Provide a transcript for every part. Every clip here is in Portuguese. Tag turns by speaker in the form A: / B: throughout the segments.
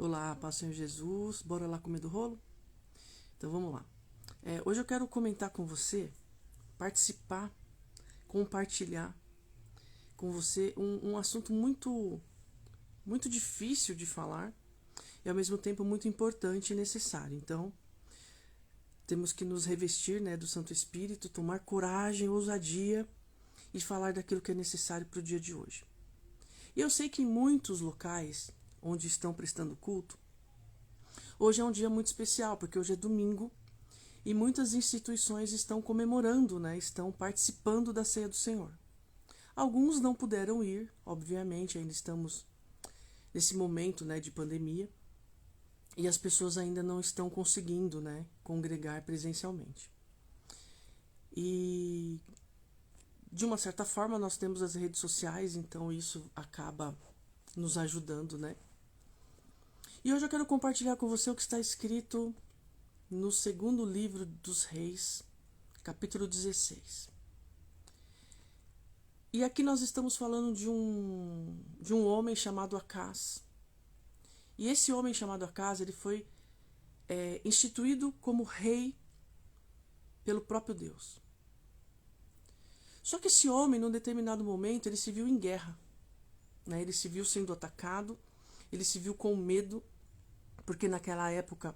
A: Olá, paz do Senhor Jesus, bora lá comer do rolo? Então vamos lá. Hoje eu quero comentar com você, participar, compartilhar com você um assunto muito difícil de falar e ao mesmo tempo muito importante e necessário. Então temos que nos revestir, do Santo Espírito, tomar coragem, ousadia e falar daquilo que é necessário para o dia de hoje. E eu sei que em muitos locais onde estão prestando culto, hoje é um dia muito especial, porque hoje é domingo e muitas instituições estão comemorando, estão participando da ceia do Senhor. Alguns não puderam ir, obviamente, ainda estamos nesse momento de pandemia e as pessoas ainda não estão conseguindo congregar presencialmente. E de uma certa forma nós temos as redes sociais, então isso acaba nos ajudando, E hoje eu quero compartilhar com você o que está escrito no segundo livro dos Reis, capítulo 16. E aqui nós estamos falando de um homem chamado Acás. E esse homem chamado Acás, ele foi instituído como rei pelo próprio Deus. Só que esse homem, num determinado momento, ele se viu em guerra. Ele se viu sendo atacado, ele se viu com medo, porque naquela época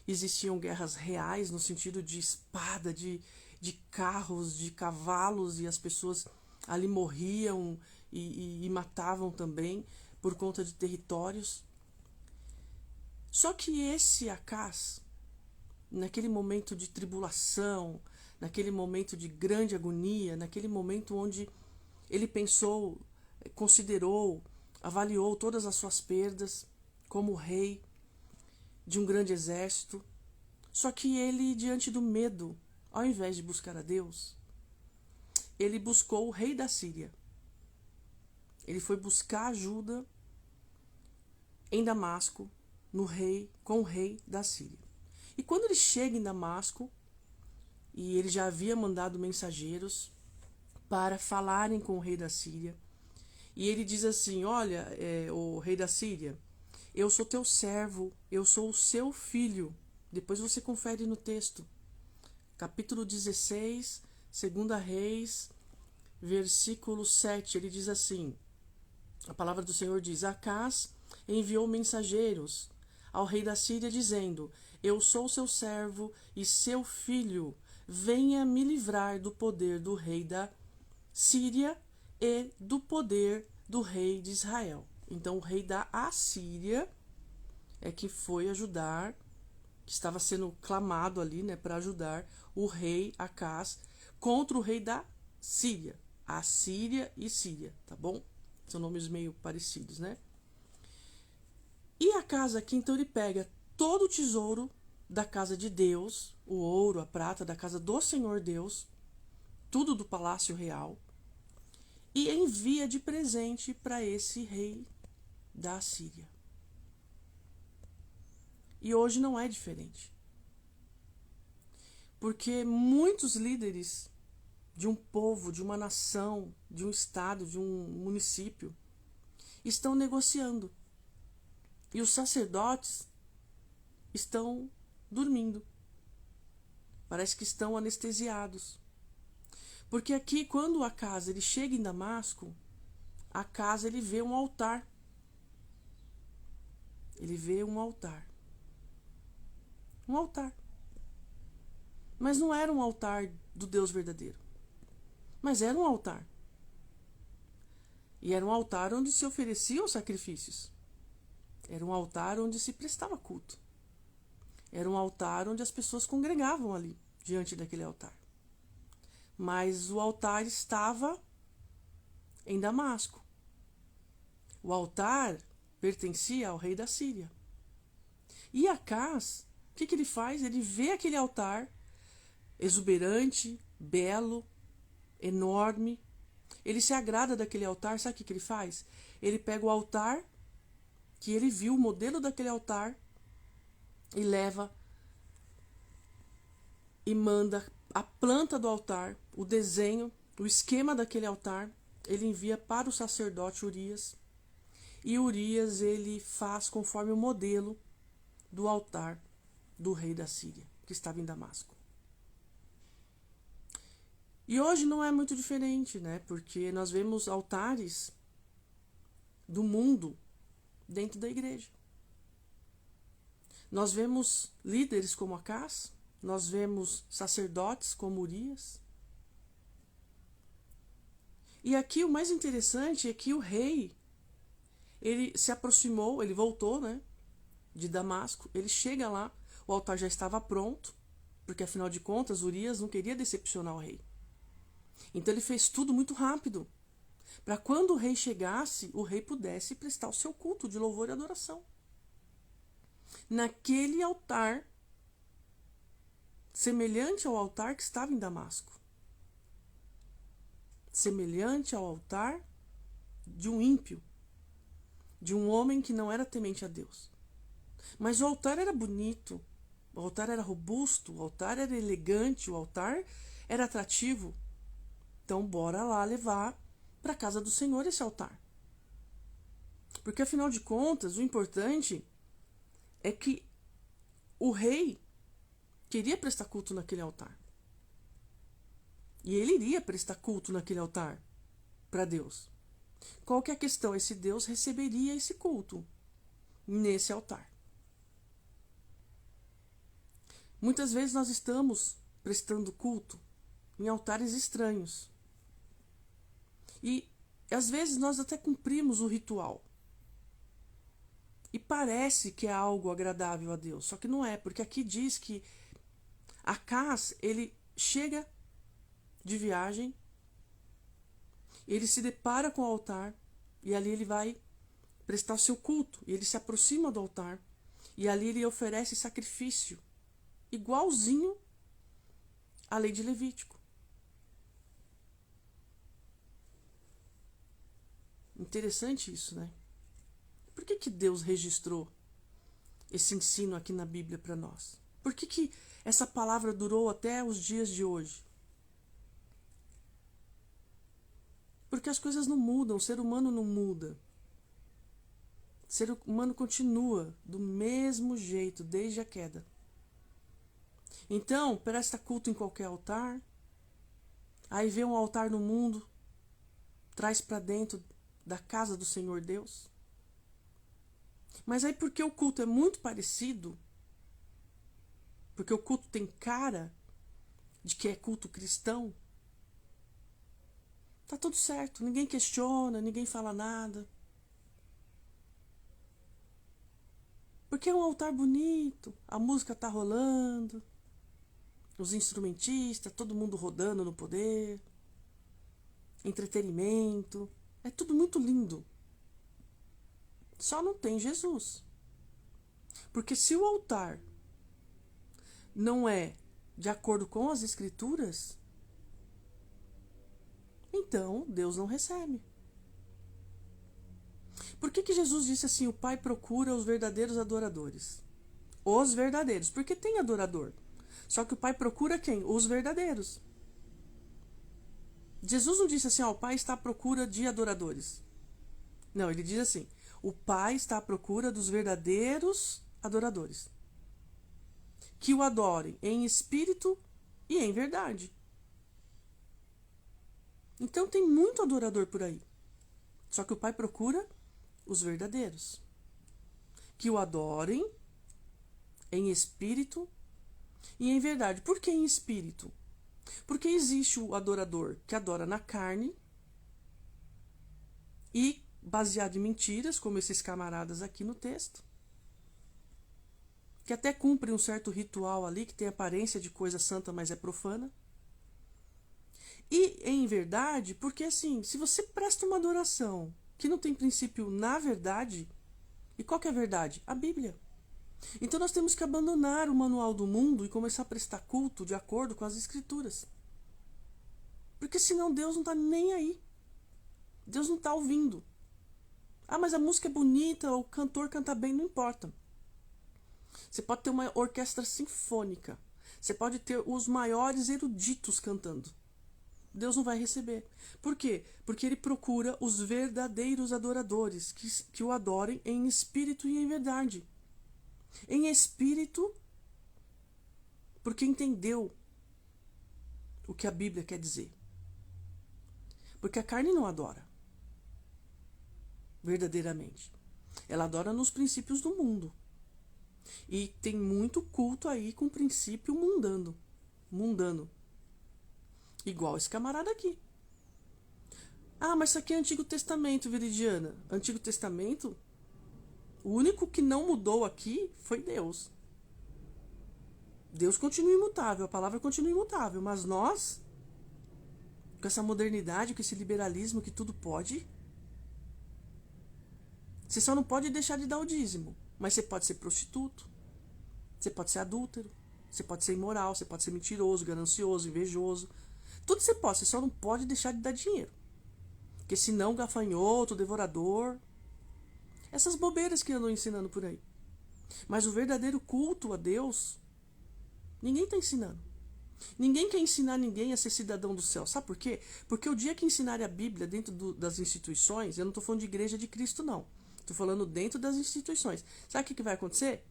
A: existiam guerras reais, no sentido de espada, de carros, de cavalos, e as pessoas ali morriam e matavam também por conta de territórios. Só que esse Acás, naquele momento de tribulação, naquele momento de grande agonia, naquele momento onde ele pensou, considerou, avaliou todas as suas perdas como rei de um grande exército, só que ele, diante do medo, ao invés de buscar a Deus, ele buscou o rei da Síria. Ele foi buscar ajuda em Damasco, com o rei da Síria. E quando ele chega em Damasco, e ele já havia mandado mensageiros para falarem com o rei da Síria, e ele diz assim: olha, o rei da Síria, eu sou teu servo, eu sou o seu filho. Depois você confere no texto. Capítulo 16, 2 Reis, versículo 7, ele diz assim, a palavra do Senhor diz: Acás enviou mensageiros ao rei da Síria, dizendo: eu sou seu servo e seu filho, venha me livrar do poder do rei da Síria e do poder do rei de Israel. Então o rei da Assíria é que foi ajudar, que estava sendo clamado ali, para ajudar o rei Acás contra o rei da Síria. Assíria e Síria, tá bom? São nomes meio parecidos, E Acás aqui, então, ele pega todo o tesouro da casa de Deus, o ouro, a prata da casa do Senhor Deus, tudo do palácio real, e envia de presente para esse rei da Assíria. E hoje não é diferente. Porque muitos líderes de um povo, de uma nação, de um estado, de um município, estão negociando. E os sacerdotes estão dormindo. Parece que estão anestesiados. Porque aqui, quando Acás ele chega em Damasco, Acás ele vê um altar. Ele vê um altar. Um altar. Mas não era um altar do Deus verdadeiro. Mas era um altar. E era um altar onde se ofereciam sacrifícios. Era um altar onde se prestava culto. Era um altar onde as pessoas congregavam ali, diante daquele altar. Mas o altar estava em Damasco. O altar pertencia ao rei da Síria. E Acás, o que ele faz? Ele vê aquele altar exuberante, belo, enorme. Ele se agrada daquele altar. Sabe o que ele faz? Ele pega o altar, que ele viu, o modelo daquele altar, e leva e manda a planta do altar, o desenho, o esquema daquele altar, ele envia para o sacerdote Urias. E Urias, ele faz conforme o modelo do altar do rei da Síria, que estava em Damasco. E hoje não é muito diferente, né? Porque nós vemos altares do mundo dentro da igreja. Nós vemos líderes como Acás, nós vemos sacerdotes como Urias. E aqui o mais interessante é que o rei, ele se aproximou, ele voltou, né, de Damasco, ele chega lá, o altar já estava pronto, porque afinal de contas Urias não queria decepcionar o rei. Então ele fez tudo muito rápido, para quando o rei chegasse, o rei pudesse prestar o seu culto de louvor e adoração. Naquele altar, semelhante ao altar que estava em Damasco. Semelhante ao altar de um ímpio, de um homem que não era temente a Deus. Mas o altar era bonito, o altar era robusto, o altar era elegante, o altar era atrativo. Então bora lá levar para a casa do Senhor esse altar. Porque afinal de contas, o importante é que o rei queria prestar culto naquele altar. E ele iria prestar culto naquele altar para Deus. Qual que é a questão? Esse Deus receberia esse culto nesse altar. Muitas vezes nós estamos prestando culto em altares estranhos. E às vezes nós até cumprimos o ritual. E parece que é algo agradável a Deus, só que não é, porque aqui diz que Acás, ele chega de viagem, ele se depara com o altar, e ali ele vai prestar o seu culto, e ele se aproxima do altar, e ali ele oferece sacrifício, igualzinho à lei de Levítico. Interessante isso, né? Por que Deus registrou esse ensino aqui na Bíblia para nós? Por que essa palavra durou até os dias de hoje? Porque as coisas não mudam, o ser humano não muda. O ser humano continua do mesmo jeito desde a queda. Então, presta culto em qualquer altar, aí vê um altar no mundo, traz para dentro da casa do Senhor Deus. Mas aí porque o culto é muito parecido, porque o culto tem cara de que é culto cristão, tá tudo certo, ninguém questiona, ninguém fala nada. Porque é um altar bonito, a música tá rolando, os instrumentistas, todo mundo rodando no poder, entretenimento, é tudo muito lindo. Só não tem Jesus. Porque se o altar não é de acordo com as Escrituras, então Deus não recebe. Por que Jesus disse assim, o Pai procura os verdadeiros adoradores? Os verdadeiros, porque tem adorador. Só que o Pai procura quem? Os verdadeiros. Jesus não disse assim, o Pai está à procura de adoradores. Não, ele diz assim, o Pai está à procura dos verdadeiros adoradores, que o adorem em espírito e em verdade. Então tem muito adorador por aí. Só que o Pai procura os verdadeiros, que o adorem em espírito e em verdade. Por que em espírito? Porque existe o adorador que adora na carne e baseado em mentiras, como esses camaradas aqui no texto, que até cumprem um certo ritual ali, que tem aparência de coisa santa, mas é profana. E em verdade, porque assim, se você presta uma adoração que não tem princípio na verdade, e qual que é a verdade? A Bíblia. Então nós temos que abandonar o manual do mundo e começar a prestar culto de acordo com as Escrituras. Porque senão Deus não está nem aí. Deus não está ouvindo. Ah, mas a música é bonita, o cantor canta bem, não importa. Você pode ter uma orquestra sinfônica. Você pode ter os maiores eruditos cantando. Deus não vai receber. Por quê? Porque ele procura os verdadeiros adoradores, que o adorem em espírito e em verdade. Em espírito, porque entendeu o que a Bíblia quer dizer. Porque a carne não adora verdadeiramente. Ela adora nos princípios do mundo. E tem muito culto aí com princípio mundano. Igual esse camarada aqui. Ah, mas isso aqui é Antigo Testamento, Viridiana. Antigo Testamento? O único que não mudou aqui foi Deus. Deus continua imutável, a palavra continua imutável. Mas nós, com essa modernidade, com esse liberalismo que tudo pode, você só não pode deixar de dar o dízimo. Mas você pode ser prostituto, você pode ser adúltero, você pode ser imoral, você pode ser mentiroso, ganancioso, invejoso. Tudo você pode, você só não pode deixar de dar dinheiro. Porque senão, gafanhoto, devorador, essas bobeiras que andam ensinando por aí. Mas o verdadeiro culto a Deus, ninguém está ensinando. Ninguém quer ensinar ninguém a ser cidadão do céu. Sabe por quê? Porque o dia que ensinarem a Bíblia dentro das instituições, eu não estou falando de igreja de Cristo, não. Estou falando dentro das instituições. Sabe o que vai acontecer?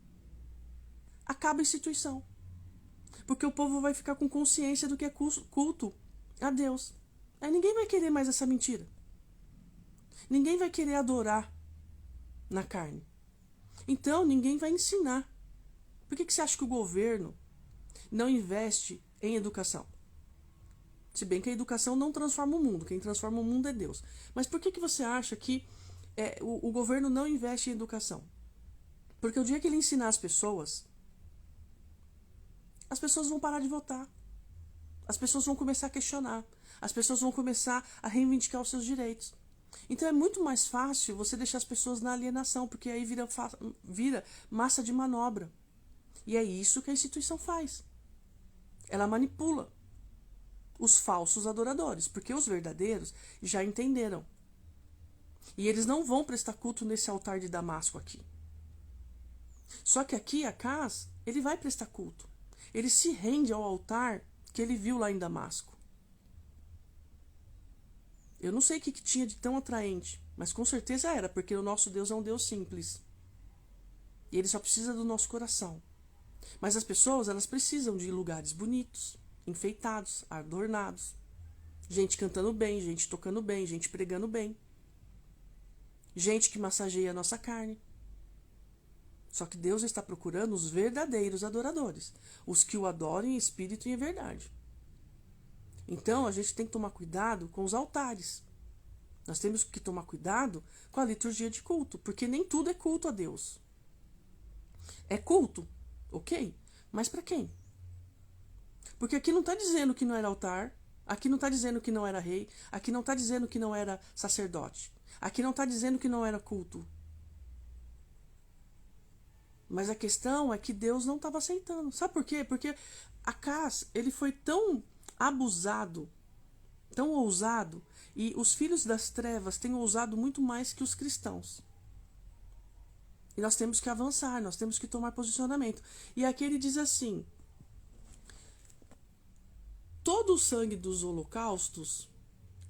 A: Acaba a instituição. Porque o povo vai ficar com consciência do que é culto a Deus. Aí ninguém vai querer mais essa mentira. Ninguém vai querer adorar na carne. Então, ninguém vai ensinar. Por que você acha que o governo não investe em educação? Se bem que a educação não transforma o mundo. Quem transforma o mundo é Deus. Mas por que você acha que o governo não investe em educação? Porque o dia que ele ensinar as pessoas vão parar de votar. As pessoas vão começar a questionar. As pessoas vão começar a reivindicar os seus direitos. Então é muito mais fácil você deixar as pessoas na alienação, porque aí vira massa de manobra. E é isso que a instituição faz. Ela manipula os falsos adoradores, porque os verdadeiros já entenderam. E eles não vão prestar culto nesse altar de Damasco aqui. Só que aqui, Acás, ele vai prestar culto. Ele se rende ao altar que ele viu lá em Damasco. Eu não sei o que tinha de tão atraente, mas com certeza era, porque o nosso Deus é um Deus simples. E ele só precisa do nosso coração. Mas as pessoas, elas precisam de lugares bonitos, enfeitados, adornados. Gente cantando bem, gente tocando bem, gente pregando bem. Gente que massageia a nossa carne. Só que Deus está procurando os verdadeiros adoradores, os que o adorem em espírito e em verdade. Então, a gente tem que tomar cuidado com os altares. Nós temos que tomar cuidado com a liturgia de culto, porque nem tudo é culto a Deus. É culto, ok, mas para quem? Porque aqui não está dizendo que não era altar, aqui não está dizendo que não era rei, aqui não está dizendo que não era sacerdote, aqui não está dizendo que não era culto. Mas a questão é que Deus não estava aceitando. Sabe por quê? Porque Acás, ele foi tão abusado, tão ousado, e os filhos das trevas têm ousado muito mais que os cristãos. E nós temos que avançar, nós temos que tomar posicionamento. E aqui ele diz assim: todo o sangue dos holocaustos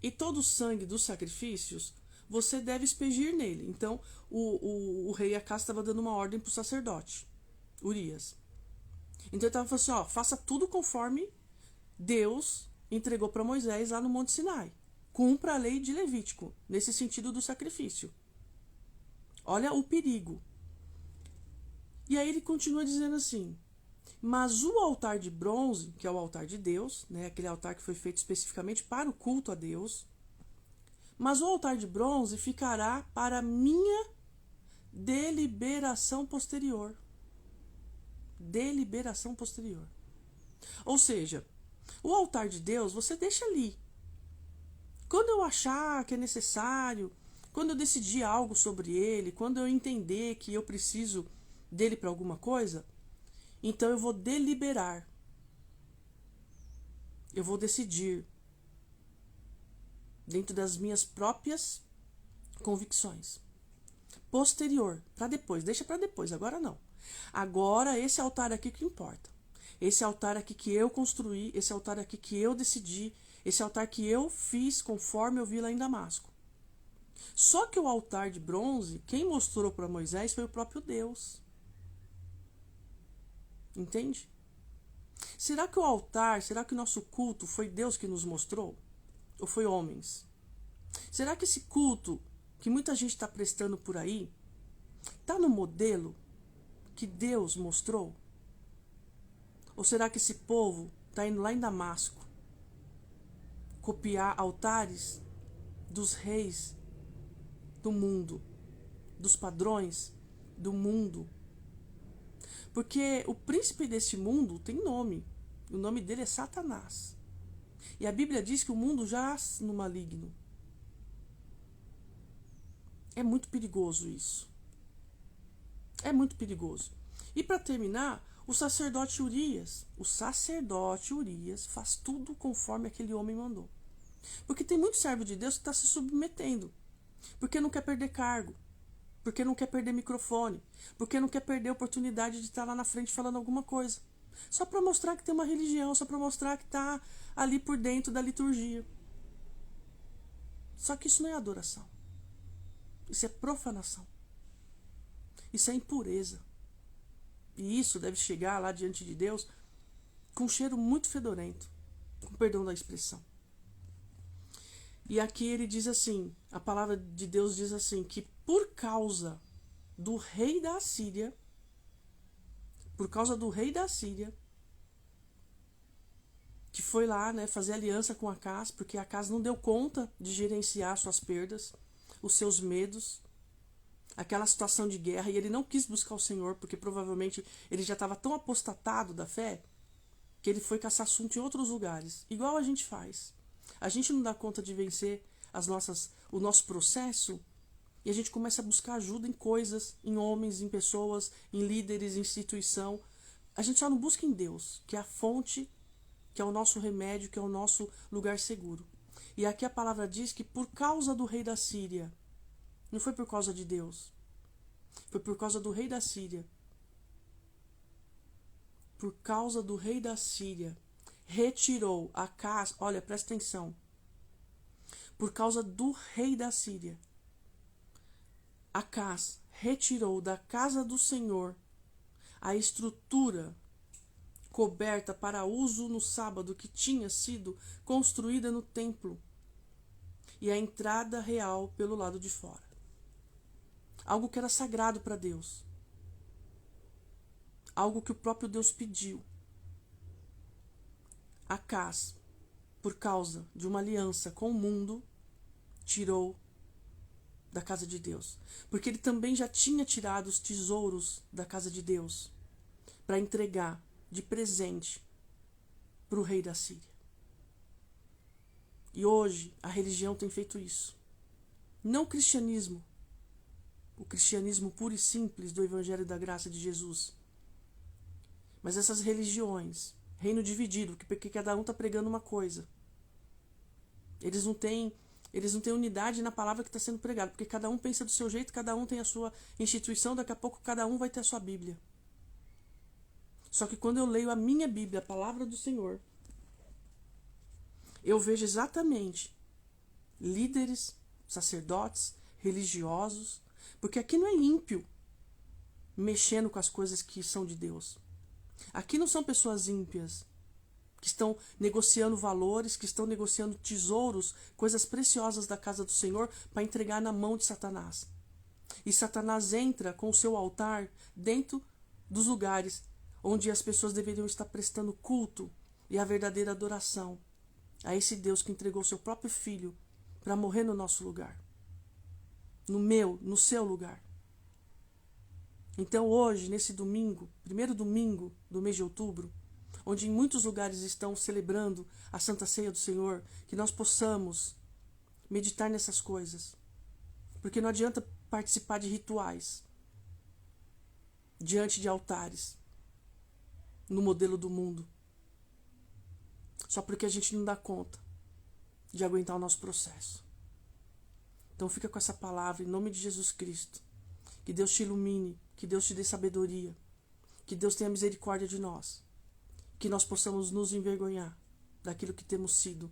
A: e todo o sangue dos sacrifícios você deve expegir nele. Então, o rei Acás estava dando uma ordem para o sacerdote, Urias. Então, ele estava falando assim, ó, faça tudo conforme Deus entregou para Moisés lá no Monte Sinai. Cumpra a lei de Levítico, nesse sentido do sacrifício. Olha o perigo. E aí ele continua dizendo assim: mas o altar de bronze, que é o altar de Deus, né, aquele altar que foi feito especificamente para o culto a Deus, mas o altar de bronze ficará para minha deliberação posterior. Deliberação posterior. Ou seja, o altar de Deus você deixa ali. Quando eu achar que é necessário, quando eu decidir algo sobre ele, quando eu entender que eu preciso dele para alguma coisa, então eu vou deliberar. Eu vou decidir dentro das minhas próprias convicções. Posterior, para depois, deixa para depois, agora não. Agora esse altar aqui que importa. Esse altar aqui que eu construí, esse altar aqui que eu decidi, Esse altar que eu fiz conforme eu vi lá em Damasco. Só que o altar de bronze, quem mostrou para Moisés foi o próprio Deus. Entende? Será que o altar, será que o nosso culto foi Deus que nos mostrou? Ou foi homens? Será que esse culto que muita gente está prestando por aí está no modelo que Deus mostrou? Ou será que esse povo está indo lá em Damasco copiar altares dos reis do mundo, dos padrões do mundo? Porque o príncipe deste mundo tem nome. O nome dele é Satanás. E a Bíblia diz que o mundo jaz no maligno. É muito perigoso isso. É muito perigoso. E para terminar, o sacerdote Urias faz tudo conforme aquele homem mandou. Porque tem muito servo de Deus que está se submetendo. Porque não quer perder cargo. Porque não quer perder microfone. Porque não quer perder a oportunidade de estar lá na frente falando alguma coisa. Só para mostrar que tem uma religião, só para mostrar que está ali por dentro da liturgia. Só que isso não é adoração. Isso é profanação. Isso é impureza. E isso deve chegar lá diante de Deus com um cheiro muito fedorento, com perdão da expressão. E aqui ele diz assim, a palavra de Deus diz assim, que por causa do rei da Assíria, que foi lá, né, fazer aliança com Acaz, porque Acaz não deu conta de gerenciar suas perdas, os seus medos, aquela situação de guerra, e ele não quis buscar o Senhor, porque provavelmente ele já estava tão apostatado da fé, que ele foi caçar assunto em outros lugares, igual a gente faz. A gente não dá conta de vencer o nosso processo, e a gente começa a buscar ajuda em coisas, em homens, em pessoas, em líderes, em instituição. A gente só não busca em Deus, que é a fonte, que é o nosso remédio, que é o nosso lugar seguro. E aqui a palavra diz que por causa do rei da Síria, não foi por causa de Deus, foi por causa do rei da Síria. Por causa do rei da Síria, retirou Acaz, olha, presta atenção. Por causa do rei da Síria, Acaz retirou da casa do Senhor a estrutura coberta para uso no sábado que tinha sido construída no templo e a entrada real pelo lado de fora. Algo que era sagrado para Deus. Algo que o próprio Deus pediu. Acaz, por causa de uma aliança com o mundo, tirou da casa de Deus. Porque ele também já tinha tirado os tesouros da casa de Deus para entregar de presente para o rei da Síria. E hoje a religião tem feito isso. Não o cristianismo puro e simples do Evangelho da Graça de Jesus, mas essas religiões, reino dividido, porque cada um está pregando uma coisa. Eles não têm unidade na palavra que está sendo pregada, porque cada um pensa do seu jeito, cada um tem a sua instituição, daqui a pouco cada um vai ter a sua Bíblia. Só que quando eu leio a minha Bíblia, a palavra do Senhor, eu vejo exatamente líderes, sacerdotes, religiosos, porque aqui não é ímpio mexendo com as coisas que são de Deus. Aqui não são pessoas ímpias que estão negociando valores, que estão negociando tesouros, coisas preciosas da casa do Senhor para entregar na mão de Satanás. E Satanás entra com o seu altar dentro dos lugares onde as pessoas deveriam estar prestando culto e a verdadeira adoração a esse Deus que entregou seu próprio filho para morrer no nosso lugar. No seu lugar. Então hoje, nesse domingo, primeiro domingo do mês de outubro, onde em muitos lugares estão celebrando a Santa Ceia do Senhor, que nós possamos meditar nessas coisas. Porque não adianta participar de rituais diante de altares no modelo do mundo, só porque a gente não dá conta de aguentar o nosso processo. Então fica com essa palavra em nome de Jesus Cristo. Que Deus te ilumine, que Deus te dê sabedoria, que Deus tenha misericórdia de nós, que nós possamos nos envergonhar daquilo que temos sido,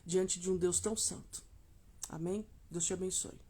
A: diante de um Deus tão santo. Amém? Deus te abençoe.